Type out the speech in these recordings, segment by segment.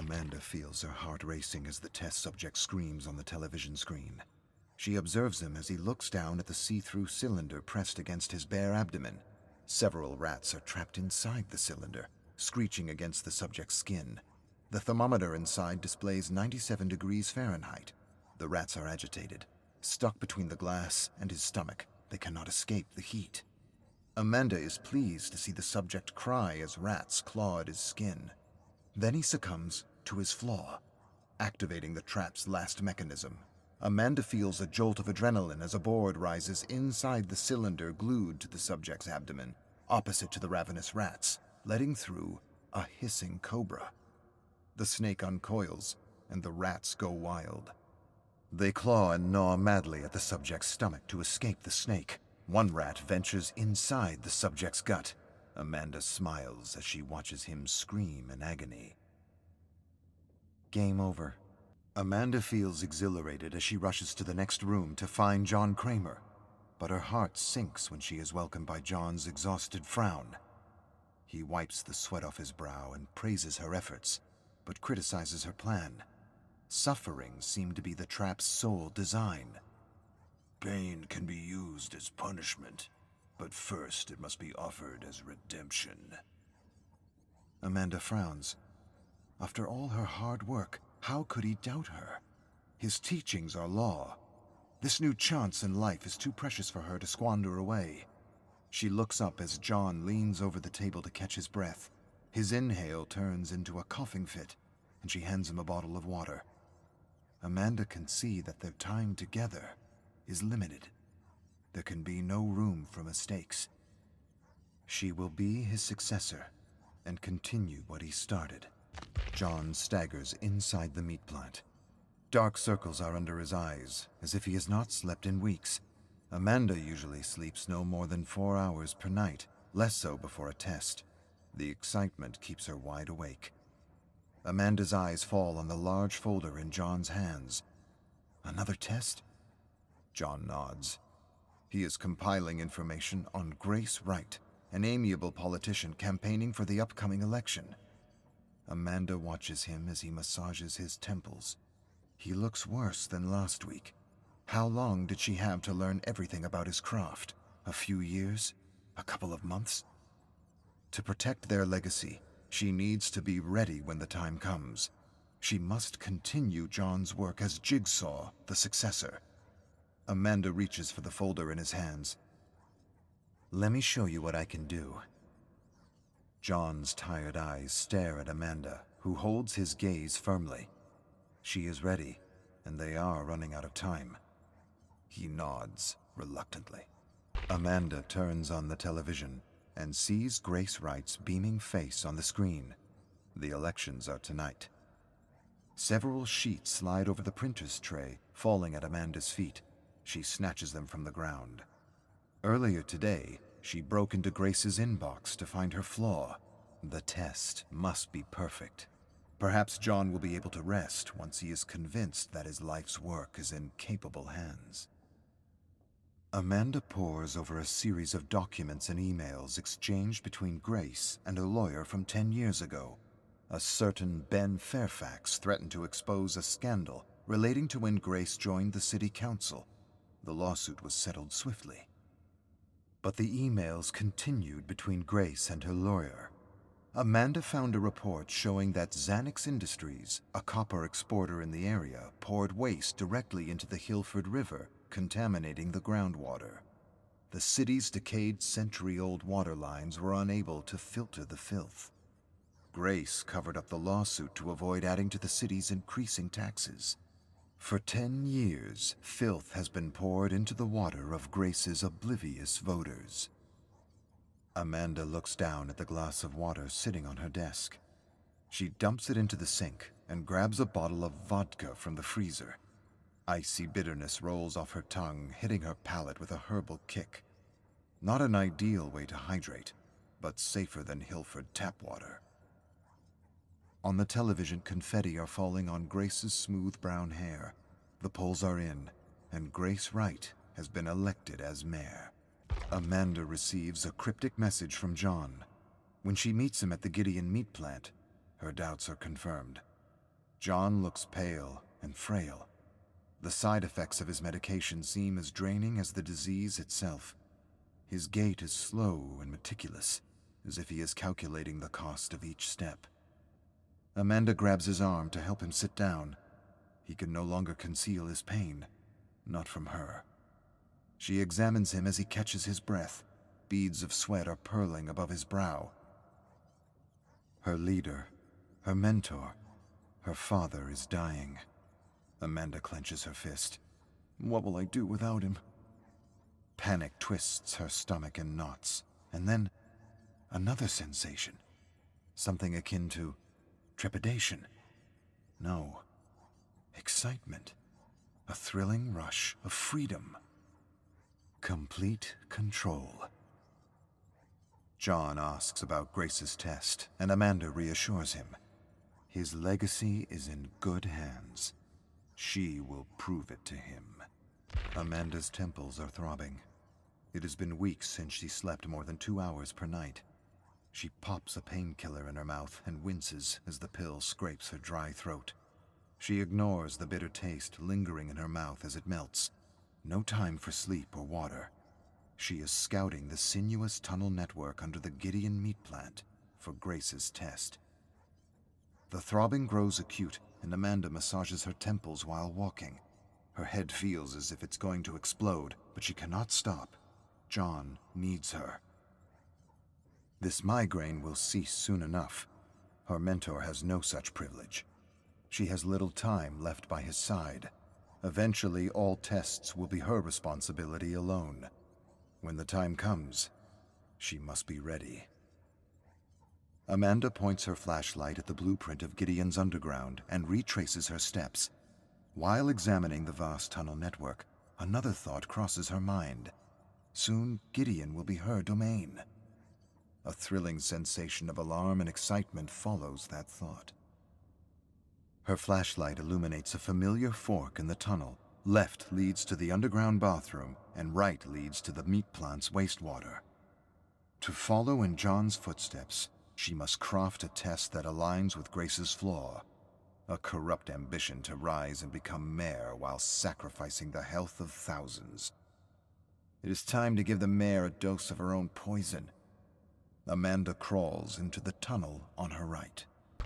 Amanda feels her heart racing as the test subject screams on the television screen. She observes him as he looks down at the see-through cylinder pressed against his bare abdomen. Several rats are trapped inside the cylinder, screeching against the subject's skin. The thermometer inside displays 97 degrees Fahrenheit. The rats are agitated. Stuck between the glass and his stomach, they cannot escape the heat. Amanda is pleased to see the subject cry as rats claw at his skin. Then he succumbs to his flaw, activating the trap's last mechanism. Amanda feels a jolt of adrenaline as a board rises inside the cylinder glued to the subject's abdomen, opposite to the ravenous rats, letting through a hissing cobra. The snake uncoils, and the rats go wild. They claw and gnaw madly at the subject's stomach to escape the snake. One rat ventures inside the subject's gut. Amanda smiles as she watches him scream in agony. Game over. Amanda feels exhilarated as she rushes to the next room to find John Kramer, but her heart sinks when she is welcomed by John's exhausted frown. He wipes the sweat off his brow and praises her efforts, but criticizes her plan. Suffering seemed to be the trap's sole design. Pain can be used as punishment, but first it must be offered as redemption. Amanda frowns. After all her hard work, how could he doubt her? His teachings are law. This new chance in life is too precious for her to squander away. She looks up as John leans over the table to catch his breath. His inhale turns into a coughing fit, and she hands him a bottle of water. Amanda can see that their time together is limited. There can be no room for mistakes. She will be his successor and continue what he started. John staggers inside the meat plant. Dark circles are under his eyes, as if he has not slept in weeks. Amanda usually sleeps no more than 4 hours per night, less so before a test. The excitement keeps her wide awake. Amanda's eyes fall on the large folder in John's hands. Another test? John nods. He is compiling information on Grace Wright, an amiable politician campaigning for the upcoming election. Amanda watches him as he massages his temples. He looks worse than last week. How long did she have to learn everything about his craft? A few years? A couple of months? To protect their legacy, she needs to be ready when the time comes. She must continue John's work as Jigsaw, the successor. Amanda reaches for the folder in his hands. Let me show you what I can do. John's tired eyes stare at Amanda, who holds his gaze firmly. She is ready, and they are running out of time. He nods reluctantly. Amanda turns on the television and sees Grace Wright's beaming face on the screen. The elections are tonight. Several sheets slide over the printer's tray, falling at Amanda's feet. She snatches them from the ground. Earlier today, she broke into Grace's inbox to find her flaw. The test must be perfect. Perhaps John will be able to rest once he is convinced that his life's work is in capable hands. Amanda pores over a series of documents and emails exchanged between Grace and a lawyer from 10 years ago. A certain Ben Fairfax threatened to expose a scandal relating to when Grace joined the city council. The lawsuit was settled swiftly. But the emails continued between Grace and her lawyer. Amanda found a report showing that Xanax Industries, a copper exporter in the area, poured waste directly into the Hilford River, contaminating the groundwater. The city's decayed century-old water lines were unable to filter the filth. Grace covered up the lawsuit to avoid adding to the city's increasing taxes. For 10 years, filth has been poured into the water of Grace's oblivious voters. Amanda looks down at the glass of water sitting on her desk. She dumps it into the sink and grabs a bottle of vodka from the freezer. Icy bitterness rolls off her tongue, hitting her palate with a herbal kick. Not an ideal way to hydrate, but safer than Hilford tap water. On the television, confetti are falling on Grace's smooth brown hair. The polls are in, and Grace Wright has been elected as mayor. Amanda receives a cryptic message from John. When she meets him at the Gideon meat plant, her doubts are confirmed. John looks pale and frail. The side effects of his medication seem as draining as the disease itself. His gait is slow and meticulous, as if he is calculating the cost of each step. Amanda grabs his arm to help him sit down. He can no longer conceal his pain, not from her. She examines him as he catches his breath. Beads of sweat are purling above his brow. Her leader, her mentor, her father is dying. Amanda clenches her fist. What will I do without him? Panic twists her stomach in knots, and then another sensation. Something akin to trepidation. No, excitement. A thrilling rush of freedom. Complete control. John asks about Grace's test, and Amanda reassures him. His legacy is in good hands. She will prove it to him. Amanda's temples are throbbing. It has been weeks since she slept more than 2 hours per night. She pops a painkiller in her mouth and winces as the pill scrapes her dry throat. She ignores the bitter taste lingering in her mouth as it melts. No time for sleep or water. She is scouting the sinuous tunnel network under the Gideon meat plant for Grace's test. The throbbing grows acute, and Amanda massages her temples while walking. Her head feels as if it's going to explode, but she cannot stop. John needs her. This migraine will cease soon enough. Her mentor has no such privilege. She has little time left by his side. Eventually, all tests will be her responsibility alone. When the time comes, she must be ready. Amanda points her flashlight at the blueprint of Gideon's underground and retraces her steps. While examining the vast tunnel network, another thought crosses her mind. Soon, Gideon will be her domain. A thrilling sensation of alarm and excitement follows that thought. Her flashlight illuminates a familiar fork in the tunnel. Left leads to the underground bathroom, and right leads to the meat plant's wastewater. To follow in John's footsteps, she must craft a test that aligns with Grace's flaw. A corrupt ambition to rise and become mayor while sacrificing the health of thousands. It is time to give the mayor a dose of her own poison. Amanda crawls into the tunnel on her right.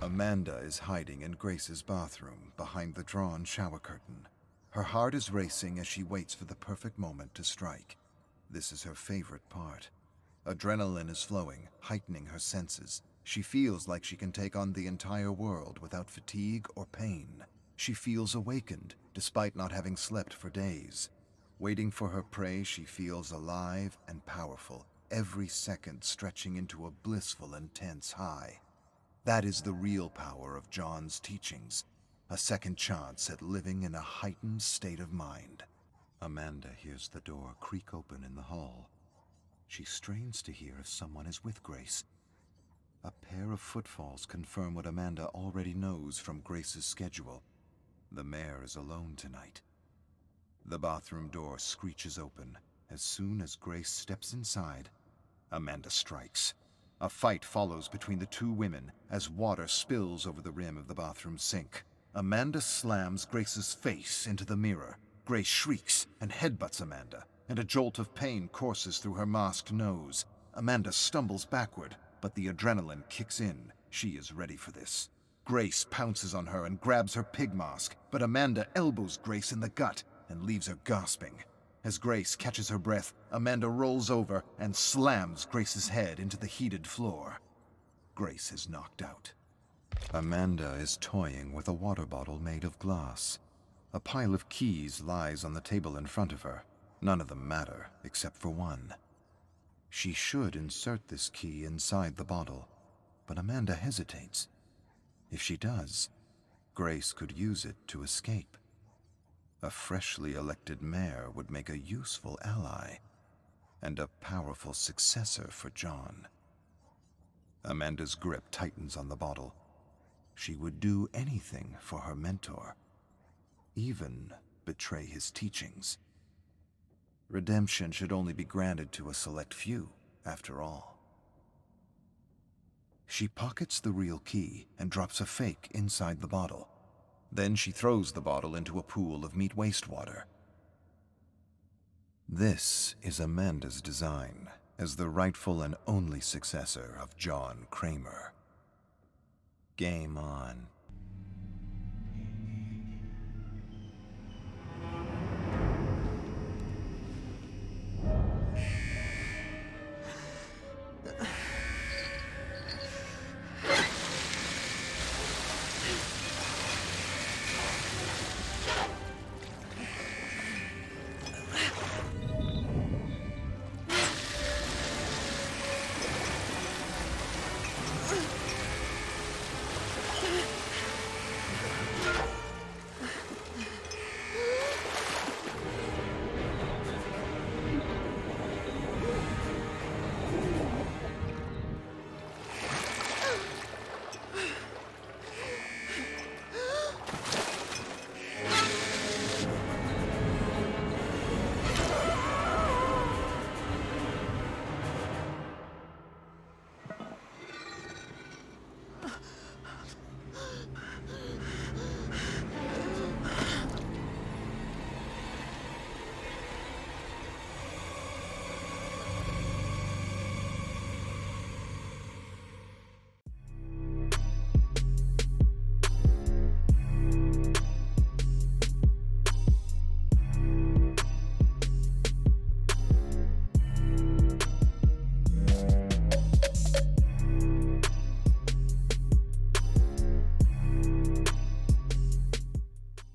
Amanda is hiding in Grace's bathroom behind the drawn shower curtain. Her heart is racing as she waits for the perfect moment to strike. This is her favorite part. Adrenaline is flowing, heightening her senses. She feels like she can take on the entire world without fatigue or pain. She feels awakened, despite not having slept for days. Waiting for her prey, she feels alive and powerful, every second stretching into a blissful, intense high. That is the real power of John's teachings, a second chance at living in a heightened state of mind. Amanda hears the door creak open in the hall. She strains to hear if someone is with Grace. A pair of footfalls confirm what Amanda already knows from Grace's schedule. The mayor is alone tonight. The bathroom door screeches open. As soon as Grace steps inside, Amanda strikes. A fight follows between the two women as water spills over the rim of the bathroom sink. Amanda slams Grace's face into the mirror. Grace shrieks and headbutts Amanda, and a jolt of pain courses through her masked nose. Amanda stumbles backward, but the adrenaline kicks in. She is ready for this. Grace pounces on her and grabs her pig mask, but Amanda elbows Grace in the gut and leaves her gasping. As Grace catches her breath, Amanda rolls over and slams Grace's head into the heated floor. Grace is knocked out. Amanda is toying with a water bottle made of glass. A pile of keys lies on the table in front of her. None of them matter, except for one. She should insert this key inside the bottle, but Amanda hesitates. If she does, Grace could use it to escape. A freshly elected mayor would make a useful ally, and a powerful successor for John. Amanda's grip tightens on the bottle. She would do anything for her mentor, even betray his teachings. Redemption should only be granted to a select few, after all. She pockets the real key and drops a fake inside the bottle. Then she throws the bottle into a pool of meat wastewater. This is Amanda's design as the rightful and only successor of John Kramer. Game on.